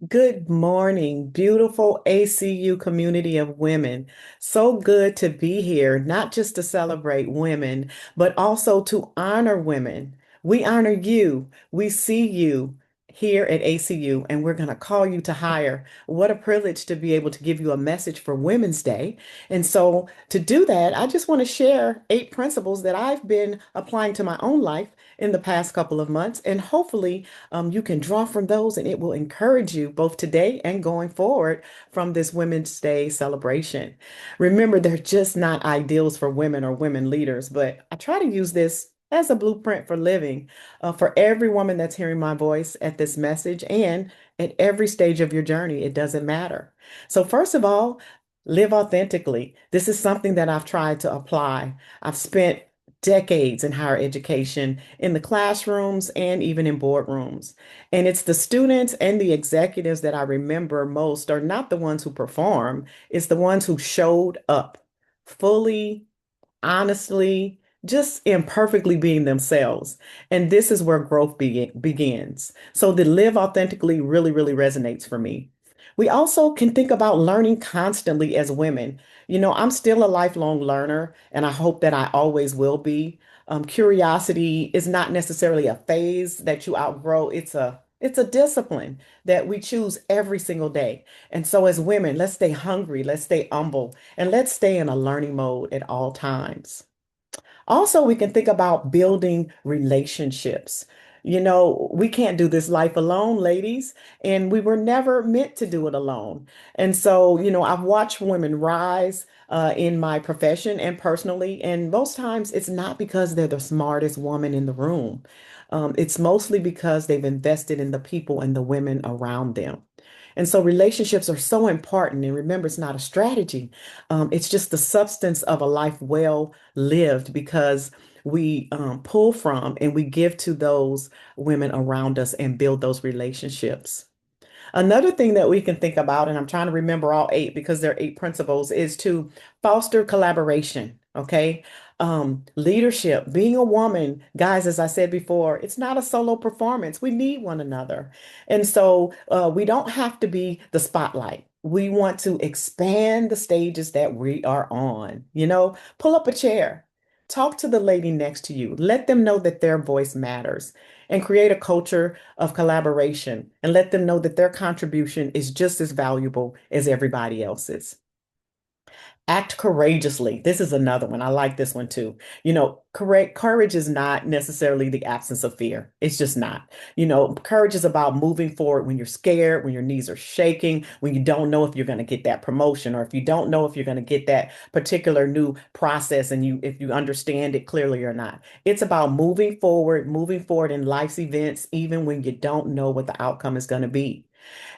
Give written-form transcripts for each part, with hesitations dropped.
Good morning, beautiful ACU community of women. So good to be here, not just to celebrate women, but also to honor women. We honor you. We see you here at ACU, and we're going to call you to higher. What a privilege to be able to give you a message for Women's Day. And so, to do that, I just want to share 8 principles that I've been applying to my own life in the past couple of months, and hopefully you can draw from those and it will encourage you both today and going forward from this Women's Day celebration. Remember, they're just not ideals for women or women leaders, but I try to use this as a blueprint for living for every woman that's hearing my voice at this message and at every stage of your journey. It doesn't matter. So, first of all, live authentically. This is something that I've tried to apply. I've spent decades in higher education, in the classrooms, and even in boardrooms. And it's the students and the executives that I remember most are not the ones who perform, it's the ones who showed up fully, honestly, just imperfectly being themselves. And this is where growth begins. So to live authentically really, really resonates for me. We also can think about learning constantly as women. I'm still a lifelong learner, and I hope that I always will be. Curiosity is not necessarily a phase that you outgrow. It's a discipline that we choose every single day. And so as women, let's stay hungry, let's stay humble, and let's stay in a learning mode at all times. Also, we can think about building relationships. We can't do this life alone, ladies, and we were never meant to do it alone. And so, I've watched women rise in my profession and personally, and most times it's not because they're the smartest woman in the room. It's mostly because they've invested in the people and the women around them. And so relationships are so important. And remember, it's not a strategy. It's just the substance of a life well lived because we pull from and we give to those women around us and build those relationships. Another thing that we can think about, and I'm trying to remember all 8 because there are 8 principles, is to foster collaboration. Okay. Leadership, being a woman, guys, as I said before, it's not a solo performance. We need one another. And so we don't have to be the spotlight. We want to expand the stages that we are on. Pull up a chair, talk to the lady next to you, let them know that their voice matters, and create a culture of collaboration and let them know that their contribution is just as valuable as everybody else's. Act courageously. This is another one. I like this one too. Correct courage is not necessarily the absence of fear. It's just not. Courage is about moving forward when you're scared, when your knees are shaking, when you don't know if you're going to get that promotion or if you don't know if you're going to get that particular new process and if you understand it clearly or not. It's about moving forward in life's events, even when you don't know what the outcome is going to be.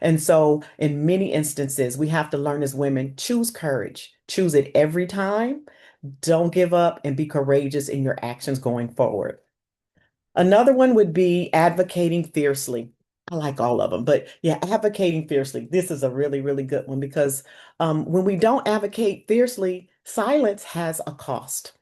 And so, in many instances, we have to learn as women, choose courage, choose it every time. Don't give up and be courageous in your actions going forward. Another one would be advocating fiercely. I like all of them, but yeah, advocating fiercely. This is a really, really good one because when we don't advocate fiercely, silence has a cost.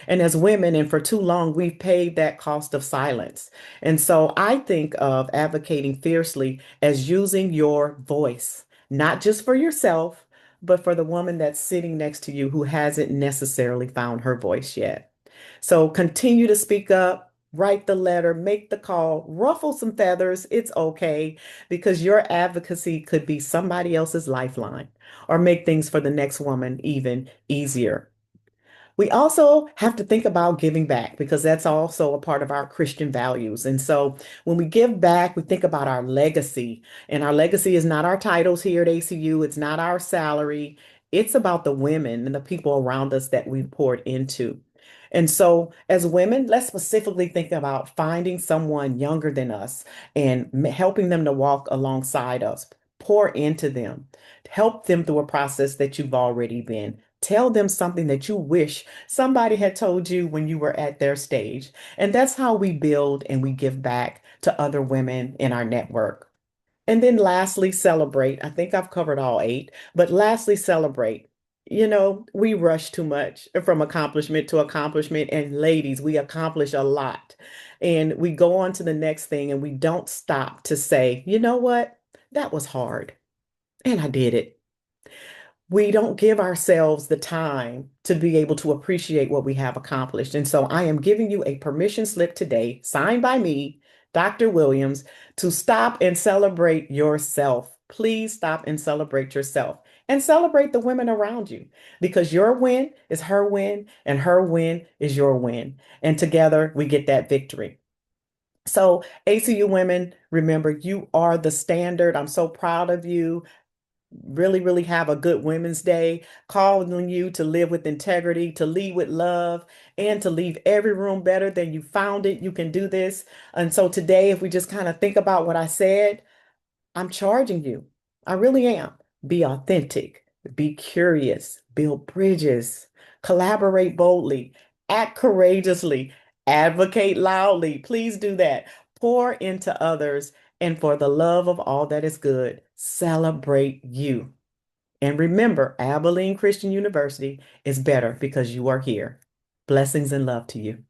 And as women, and for too long, we've paid that cost of silence. And so I think of advocating fiercely as using your voice, not just for yourself, but for the woman that's sitting next to you who hasn't necessarily found her voice yet. So continue to speak up, write the letter, make the call, ruffle some feathers. It's okay because your advocacy could be somebody else's lifeline or make things for the next woman even easier. We also have to think about giving back because that's also a part of our Christian values. And so when we give back, we think about our legacy. And our legacy is not our titles here at ACU, it's not our salary. It's about the women and the people around us that we've poured into. And so, as women, let's specifically think about finding someone younger than us and helping them to walk alongside us, pour into them, help them through a process that you've already been. Tell them something that you wish somebody had told you when you were at their stage. And that's how we build and we give back to other women in our network. And then lastly, celebrate. I think I've covered all 8, but lastly, celebrate. We rush too much from accomplishment to accomplishment. And ladies, we accomplish a lot. And we go on to the next thing and we don't stop to say, you know what? That was hard, and I did it. We don't give ourselves the time to be able to appreciate what we have accomplished. And so I am giving you a permission slip today, signed by me, Dr. Williams, to stop and celebrate yourself. Please stop and celebrate yourself and celebrate the women around you because your win is her win and her win is your win. And together we get that victory. So, ACU women, remember, you are the standard. I'm so proud of you. Really, really have a good Women's Day, calling you to live with integrity, to lead with love, and to leave every room better than you found it. You can do this. And so today, if we just kind of think about what I said, I'm charging you. I really am. Be authentic, be curious, build bridges, collaborate boldly, act courageously, advocate loudly. Please do that. Pour into others, and for the love of all that is good, celebrate you. And remember, Abilene Christian University is better because you are here. Blessings and love to you.